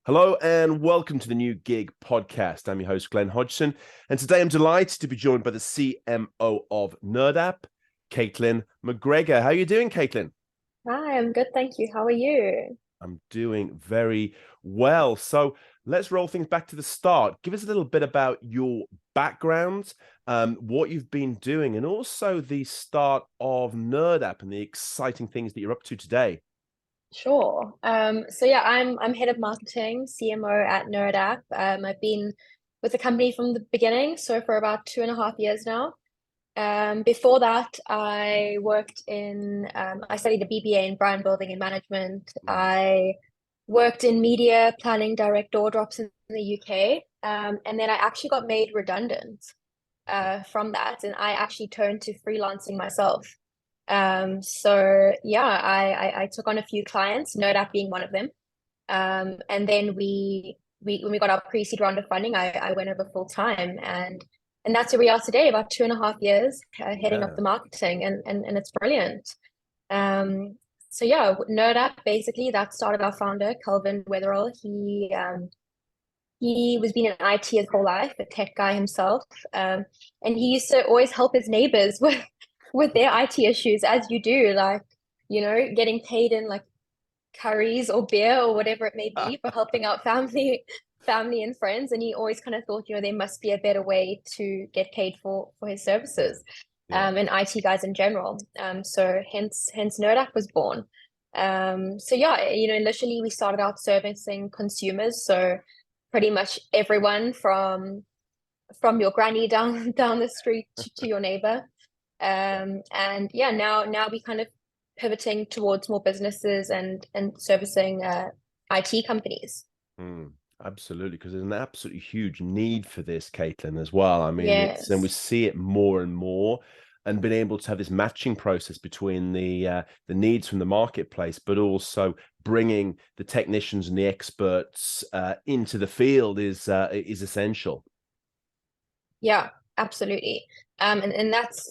Hello and welcome to the New Gig podcast. I'm your host, Glen Hodgson, and today I'm delighted to be joined by the CMO of Nerdapp, Caitlin McGregor. How are you doing, Caitlin? Hi, I'm good, thank you. How are you? I'm doing very well. So let's roll things back to the start. Give us a little bit about your background, what you've been doing, and also the start of Nerdapp and the exciting things that you're up to today. Sure. I'm head of marketing, CMO at Nerdapp. I've been with the company from the beginning, so for about 2.5 years now. Before that, I studied a BBA in brand building and management. I worked in media planning, direct door drops in the UK. And then I actually got made redundant from that, and I actually turned to freelancing myself. I took on a few clients, Nerdapp being one of them. And then we when we got our pre-seed round of funding, I went over full time, and that's where we are today, about 2.5 years, heading up Yeah. the marketing, and it's brilliant. Nerdapp, basically, that started our founder, Kelvin Weatherall. He was been in IT his whole life, a tech guy himself. And he used to always help his neighbors with their IT issues, as you do, like, getting paid in like curries or beer or whatever it may be for helping out family and friends. And he always kind of thought, there must be a better way to get paid for his services, Yeah. and IT guys in general. So hence Nerdapp was born. Initially we started out servicing consumers, so pretty much everyone from your granny down the street to your neighbor. Now we kind of pivoting towards more businesses and servicing IT companies. Absolutely, because there's an absolutely huge need for this, Caitlin, as well. I mean, and we Yes. see it more and more, and being able to have this matching process between the needs from the marketplace, but also bringing the technicians and the experts into the field is essential. Yeah, absolutely. And that's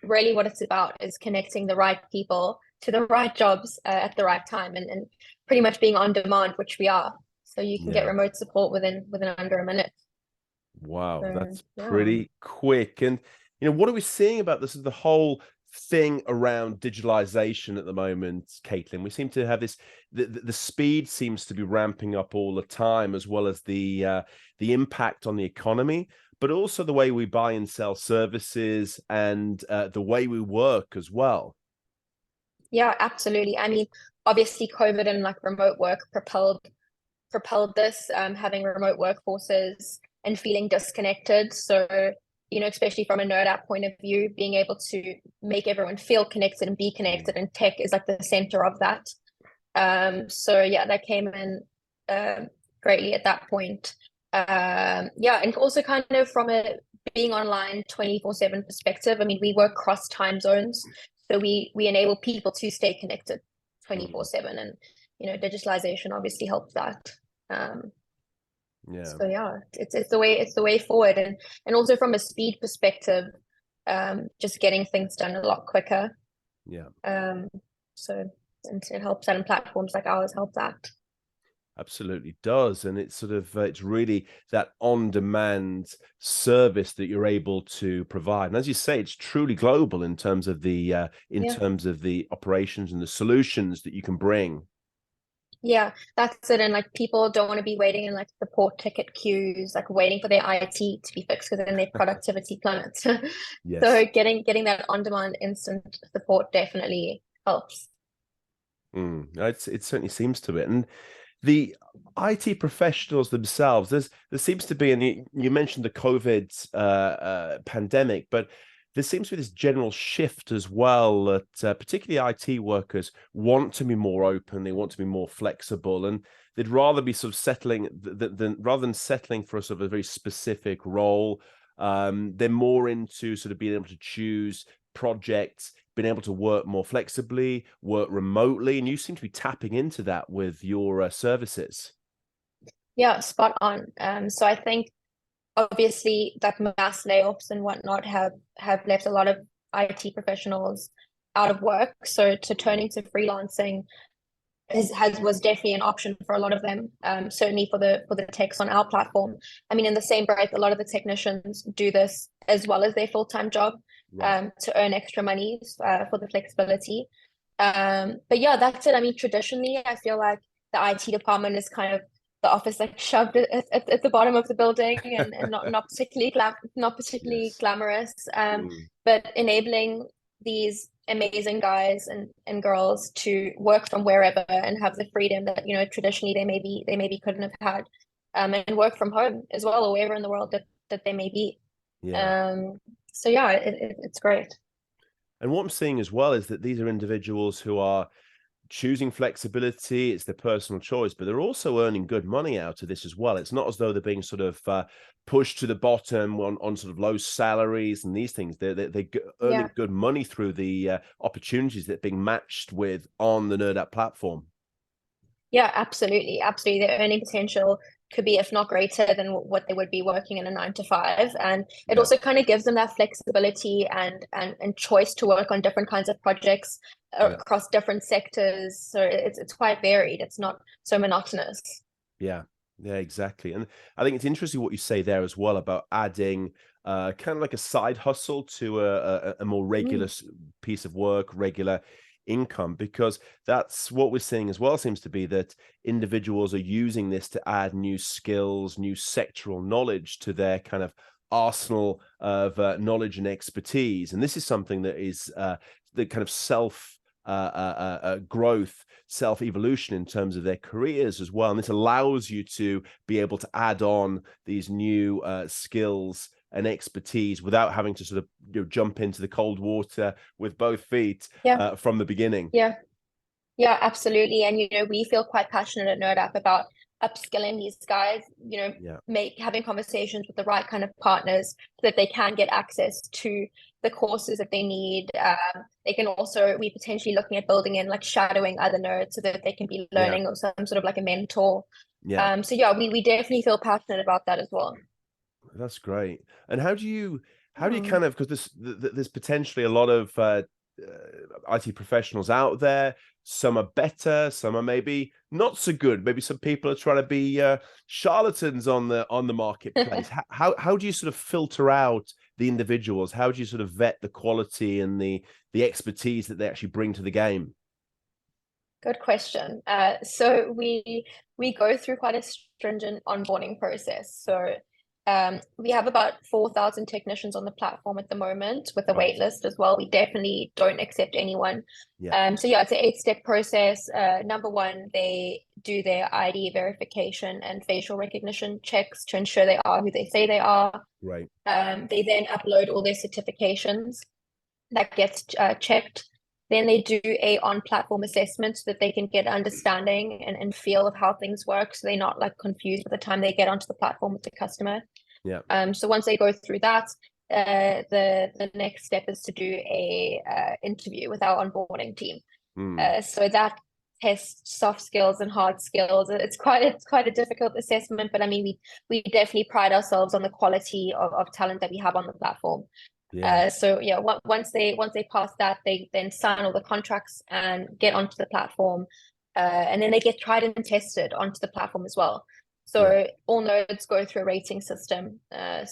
really what it's about, is connecting the right people to the right jobs at the right time, and pretty much being on demand, which we are. So you can get Yeah. remote support within under a minute. Wow, So that's yeah. pretty quick. And what are we seeing about this? The whole thing around digitalization at the moment, Caitlin. We seem to have this. The speed seems to be ramping up all the time, as well as the impact on the economy, but also the way we buy and sell services and the way we work as well. Yeah, absolutely. I mean, obviously COVID and like remote work propelled this, having remote workforces and feeling disconnected. So, especially from a Nerdapp point of view, being able to make everyone feel connected and be Mm. connected, and tech is like the center of that. That came in greatly at that point. And also kind of from a being online 24/7 perspective. I mean, we work cross time zones, so we enable people to stay connected Mm. 24/7, and digitalization obviously helps that. Um, Yeah, it's the way forward, and also from a speed perspective, just getting things done a lot quicker. yeah. Um, so and it helps that, and platforms like ours help that. Absolutely does. And it's sort of it's really that on-demand service that you're able to provide. And as you say, it's truly global in Yeah. terms of the operations and the solutions that you can bring. Yeah, that's it. And like people don't want to be waiting in like support ticket queues, like waiting for their IT to be fixed, because then their productivity plummets. Yes. So getting that on-demand instant support definitely helps. It certainly seems to it. And the IT professionals themselves, there seems to be, and you mentioned the COVID pandemic, but there seems to be this general shift as well that particularly IT workers want to be more open, they want to be more flexible, and they'd rather be sort of settling than rather than settling for a sort of a very specific role. They're more into sort of being able to choose projects, being able to work more flexibly, work remotely, and you seem to be tapping into that with your services. Yeah, spot on. So I think obviously that mass layoffs and whatnot have left a lot of IT professionals out of work. So to turning to freelancing was definitely an option for a lot of them. Certainly for the techs on our platform. I mean, in the same breath, a lot of the technicians do this as well as their full-time job, Right. to earn extra monies for the flexibility. But yeah, that's it. I mean, traditionally, I feel like the IT department is kind of the office like shoved at the bottom of the building, and not particularly Yes. glamorous. Mm. But enabling these amazing guys and girls to work from wherever and have the freedom that, you know, traditionally they maybe couldn't have had, and work from home as well, or wherever in the world that they may be. Yeah. Um, so yeah, it's great. And what I'm seeing as well is that these are individuals who are choosing flexibility. It's their personal choice, but they're also earning good money out of this as well. It's not as though they're being sort of pushed to the bottom on sort of low salaries and these things. They're Yeah. earning good money through the opportunities that are being matched with on the Nerdapp platform. Yeah, absolutely. Absolutely. Their earning potential could be, if not greater than what they would be working in a 9 to 5. And it Yeah, also kind of gives them that flexibility and choice to work on different kinds of projects yeah. across different sectors. So it's quite varied. It's not so monotonous. Yeah, yeah, exactly. And I think it's interesting what you say there as well about adding kind of like a side hustle to a more regular Mm. piece of work, regular income, because that's what we're seeing as well. Seems to be that individuals are using this to add new skills, new sectoral knowledge to their kind of arsenal of knowledge and expertise. And this is something that is the kind of self growth, self evolution in terms of their careers as well. And this allows you to be able to add on these new skills and expertise without having to sort of, you know, jump into the cold water with both feet Yeah. from the beginning. Yeah. Yeah, absolutely. And you know, we feel quite passionate at Nerdapp about upskilling these guys, you know, Yeah, having conversations with the right kind of partners so that they can get access to the courses that they need. They can also, we potentially looking at building in like shadowing other nerds so that they can be yeah, learning or some sort of like a mentor. yeah. So yeah, we definitely feel passionate about that as well. That's great. And how do you Hmm. kind of, because there's potentially a lot of IT professionals out there. Some are better, some are maybe not so good. Maybe some people are trying to be charlatans on the marketplace. How do you sort of filter out the individuals? How do you sort of vet the quality and the expertise that they actually bring to the game? Good question. So we go through quite a stringent onboarding process. So we have about 4,000 technicians on the platform at the moment with a Right. wait list as well. We definitely don't accept anyone. Yeah. So yeah, it's an 8-step process. Number one, they do their ID verification and facial recognition checks to ensure they are who they say they are. Right. They then upload all their certifications. That gets checked. Then they do a on-platform assessment so that they can get understanding and feel of how things work, so they're not like confused by the time they get onto the platform with the customer. Yeah. So once they go through that, the next step is to do a interview with our onboarding team. Mm. So that tests soft skills and hard skills. It's quite a difficult assessment, but I mean we definitely pride ourselves on the quality of talent that we have on the platform. Yeah. So yeah, once they pass that, they then sign all the contracts and get onto the platform, and then they get tried and tested onto the platform as well. Yeah. So all nodes go through a rating system.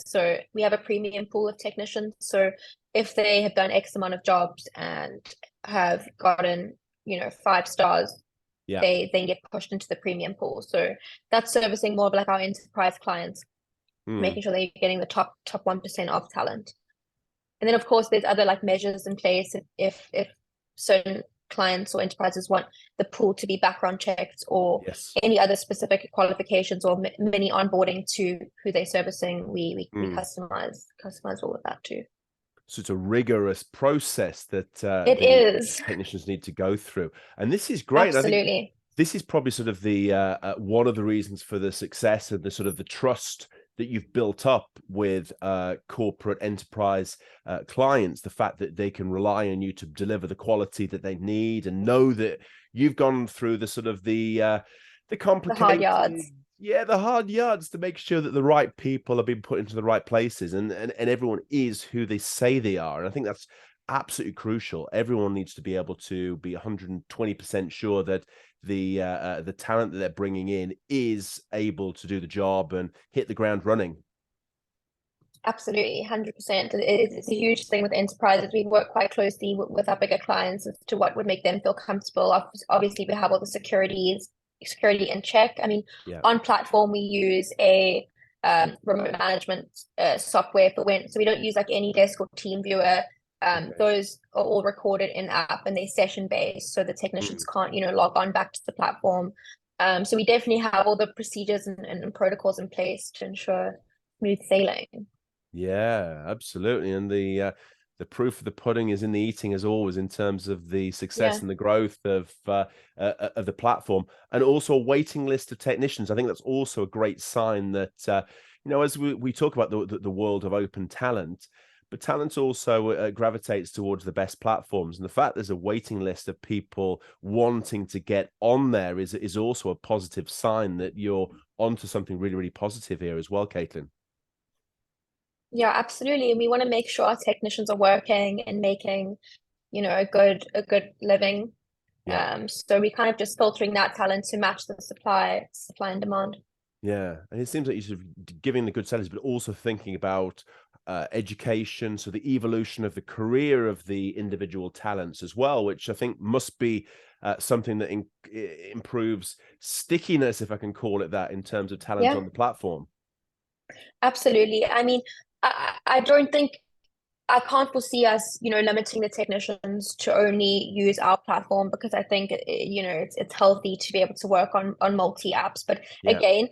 So we have a premium pool of technicians. So if they have done X amount of jobs and have gotten, you know, 5 stars, Yeah. they then get pushed into the premium pool. So that's servicing more of like our enterprise clients, Mm. making sure they're getting the top 1% of talent. And then of course there's other like measures in place if certain clients or enterprises want the pool to be background checked or Yes. any other specific qualifications or mini onboarding to who they're servicing, we Mm. customize all of that too. So it's a rigorous process that It the is. technicians need to go through, and this is great. And I think Absolutely. this is probably sort of the one of the reasons for the success and the sort of the trust that you've built up with corporate enterprise clients. The fact that they can rely on you to deliver the quality that they need, and know that you've gone through the sort of the The hard complicated, yards. yeah, the hard yards to make sure that the right people are being put into the right places, and everyone is who they say they are. And I think that's absolutely crucial. Everyone needs to be able to be 120% sure that the talent that they're bringing in is able to do the job and hit the ground running. Absolutely, 100%. It's a huge thing with enterprises. We work quite closely with our bigger clients as to what would make them feel comfortable. Obviously, we have all the security in check. I mean, Yeah. on platform, we use a remote management software so we don't use like AnyDesk or TeamViewer. Okay. Those are all recorded in app and they're session based, so the technicians can't, log on back to the platform. So we definitely have all the procedures and protocols in place to ensure smooth sailing. Yeah, absolutely. And the proof of the pudding is in the eating, as always, in terms of the success Yeah. and the growth of the platform, and also a waiting list of technicians. I think that's also a great sign that as we talk about the world of open talent, but talent also gravitates towards the best platforms, and the fact there's a waiting list of people wanting to get on there is also a positive sign that you're onto something really, really positive here as well, Caitlin. Yeah, absolutely. And we want to make sure our technicians are working and making, a good living. Yeah. So we kind of just filtering that talent to match the supply and demand. Yeah, and it seems like you're sort of giving the good salaries, but also thinking about education, so the evolution of the career of the individual talents as well, which I think must be something that improves stickiness, if I can call it that, in terms of talent Yeah, on the platform. absolutely. I mean, I don't think I can't foresee us, limiting the technicians to only use our platform because I think, it's healthy to be able to work on multi apps. But Yeah, again,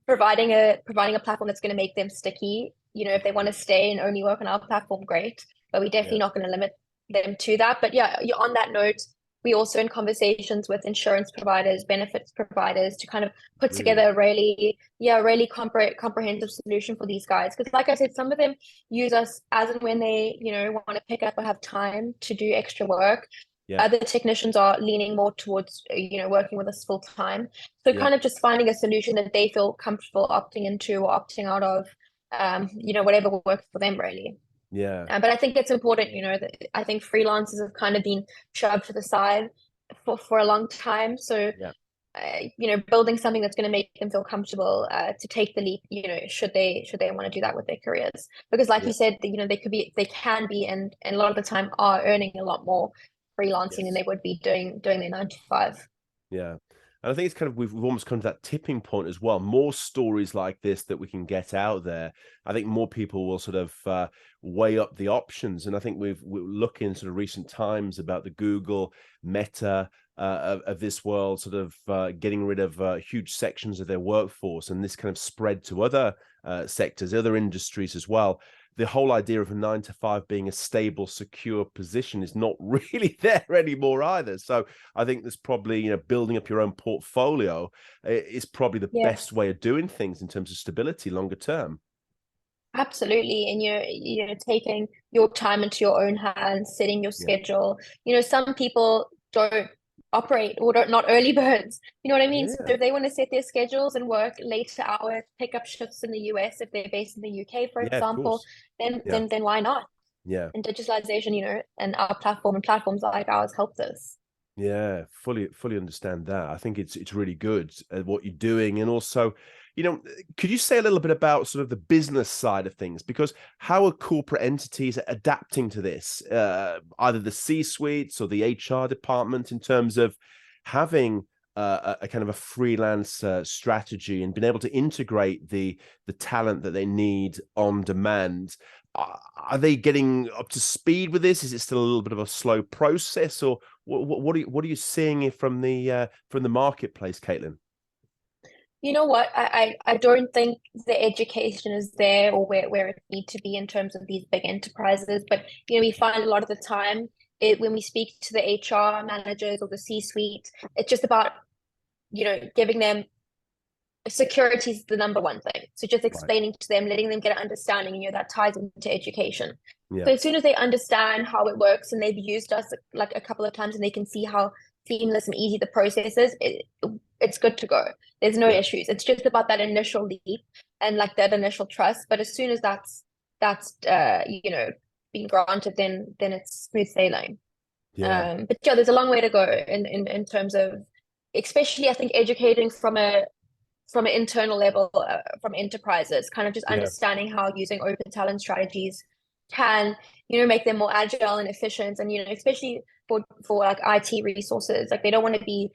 providing a platform that's going to make them sticky, if they want to stay and only work on our platform, great. But we're yeah, definitely not going to limit them to that. But yeah, on that note, we also in conversations with insurance providers, benefits providers to kind of put really. together a really comprehensive solution for these guys. Because like I said, some of them use us as and when they, want to pick up or have time to do extra work. Yeah, Other technicians are leaning more towards, working with us full time. So yeah, kind of just finding a solution that they feel comfortable opting into or opting out of, whatever works for them really. yeah, But I think it's important, that I think freelancers have kind of been shoved to the side for a long time. So yeah, building something that's going to make them feel comfortable to take the leap, should they want to do that with their careers. Because like yeah. you said, they can be, and a lot of the time are earning a lot more freelancing than Yes. they would be doing their 9 to 5. Yeah. And I think it's kind of we've almost come to that tipping point as well. More stories like this that we can get out there. I think more people will sort of weigh up the options. And I think we're looking sort of recent times about the Google, Meta of this world, sort of getting rid of huge sections of their workforce, and this kind of spread to other sectors, other industries as well. The whole idea of a 9 to 5 being a stable, secure position is not really there anymore either. So I think there's probably, building up your own portfolio is probably the best Yes, way of doing things in terms of stability longer term. absolutely. And taking your time into your own hands, setting your Yeah. schedule. Some people don't operate or not early birds. You know what I mean? So Yeah. if they want to set their schedules and work later hours, pick up shifts in the US if they're based in the UK, for Yeah, of example, course. then Yeah. then then why not? Yeah. And digitalization, and our platform and platforms like ours help this. Yeah, fully understand that. I think it's really good at what you're doing, and also, could you say a little bit about sort of the business side of things? Because how are corporate entities adapting to this, either the C-suites or the HR department, in terms of having a kind of a freelance strategy and being able to integrate the talent that they need on demand? Are they getting up to speed with this? Is it still a little bit of a slow process, or what are you seeing from the marketplace, Caitlin? You know what? I don't think the education is there or where it needs to be in terms of these big enterprises. But we find a lot of the time when we speak to the HR managers or the C-suite, it's just about giving them security is the number one thing. So just Right. explaining to them, letting them get an understanding, that ties into education. Yeah. So as soon as they understand how it works and they've used us like a couple of times and they can see how seamless and easy the process is, it's good to go. There's no Yeah. issues. It's just about that initial leap and like that initial trust. But as soon as that's been granted, then it's smooth sailing. Yeah, But yeah, there's a long way to go in terms of, especially I think educating from an internal level, from enterprises, kind of just yeah, understanding how using open talent strategies can, make them more agile and efficient. And, especially for like IT resources, like they don't want to be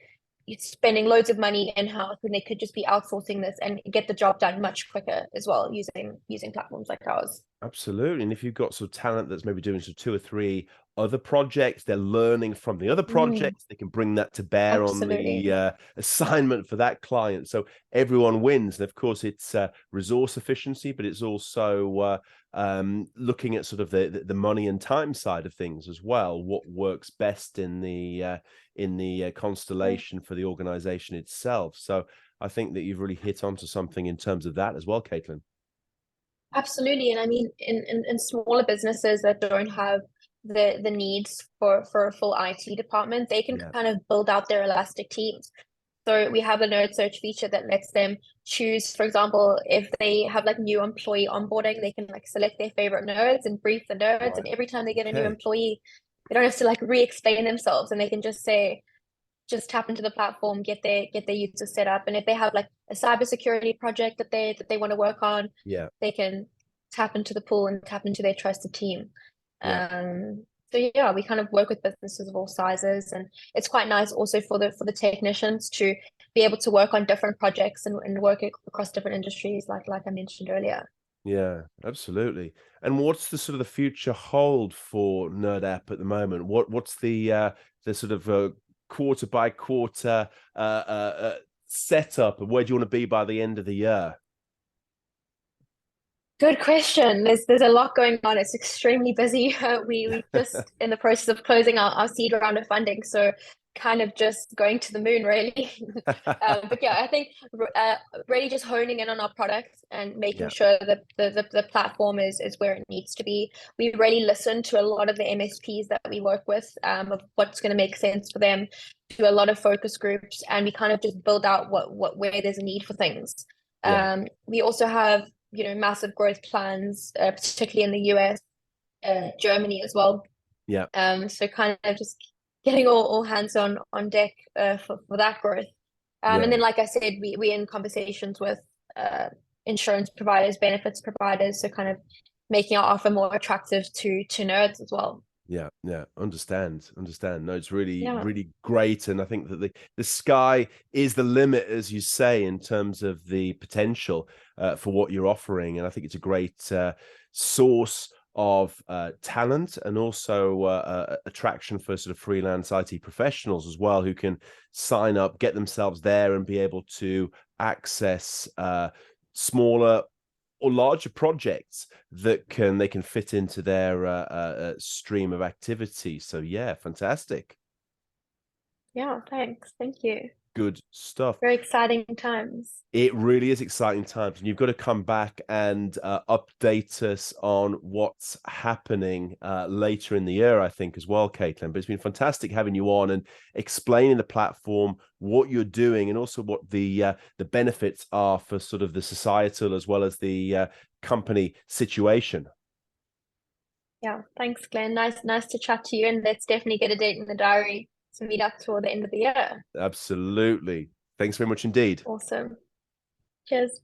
spending loads of money in-house when they could just be outsourcing this and get the job done much quicker as well, using platforms like ours. absolutely. And if you've got sort of talent that's maybe doing sort of two or three other projects, they're learning from the other Mm, projects, they can bring that to bear on the absolutely. assignment for that client. So everyone wins. And of course, it's resource efficiency, but it's also looking at sort of the money and time side of things as well. What works best in the Yeah, constellation for the organization itself. So I think that you've really hit onto something in terms of that as well, Caitlin. absolutely. And I mean, in smaller businesses that don't have the needs for a full IT department, they can Yeah. kind of build out their elastic teams. So we have a nerd search feature that lets them choose, for example, if they have like new employee onboarding, they can like select their favorite nerds and brief the nerds. Right. And every time they get a new Okay. employee, they don't have to like re-explain themselves, and they can just say, just tap into the platform, get their user set up. And if they have like a cybersecurity project that they want to work on, Yeah. they can tap into the pool and tap into their trusted team. Yeah. So yeah, we kind of work with businesses of all sizes, and it's quite nice also for the technicians to be able to work on different projects and work across different industries, like I mentioned earlier. Yeah, absolutely. And what's the sort of the future hold for Nerdapp at the moment? What's the sort of quarter by quarter setup, and where do you want to be by the end of the year? Good question. There's a lot going on. It's extremely busy. We just in the process of closing our seed round of funding, so kind of just going to the moon, really. But yeah, I think uh, really just honing in on our products and making Yeah, sure that the platform is where it needs to be. We really listen to a lot of the MSPs that we work with, of what's going to make sense for them. Do a lot of focus groups, and we kind of just build out what where there's a need for things. yeah, We also have massive growth plans, particularly in the US, Germany as well. yeah, So kind of just getting all hands on deck for that growth. And yeah. then, like I said, we're in conversations with uh, insurance providers, benefits providers, so kind of making our offer more attractive to nerds as well. Yeah, yeah, understand. No, it's really, Yeah, really great, and I think that the sky is the limit, as you say, in terms of the potential for what you're offering, and I think it's a great source of talent and also attraction for sort of freelance IT professionals as well, who can sign up, get themselves there, and be able to access smaller or larger projects that they can fit into their stream of activity. So yeah, fantastic, yeah, thanks. Thank you. good stuff. Very exciting times. It really is exciting times, and you've got to come back and update us on what's happening later in the year, I think, as well, Caitlin. But it's been fantastic having you on and explaining the platform, what you're doing, and also what the benefits are for sort of the societal as well as the company situation. Yeah, thanks, Glenn. Nice to chat to you, and let's definitely get a date in the diary to meet up toward the end of the year. Absolutely. Thanks very much indeed. Awesome. Cheers.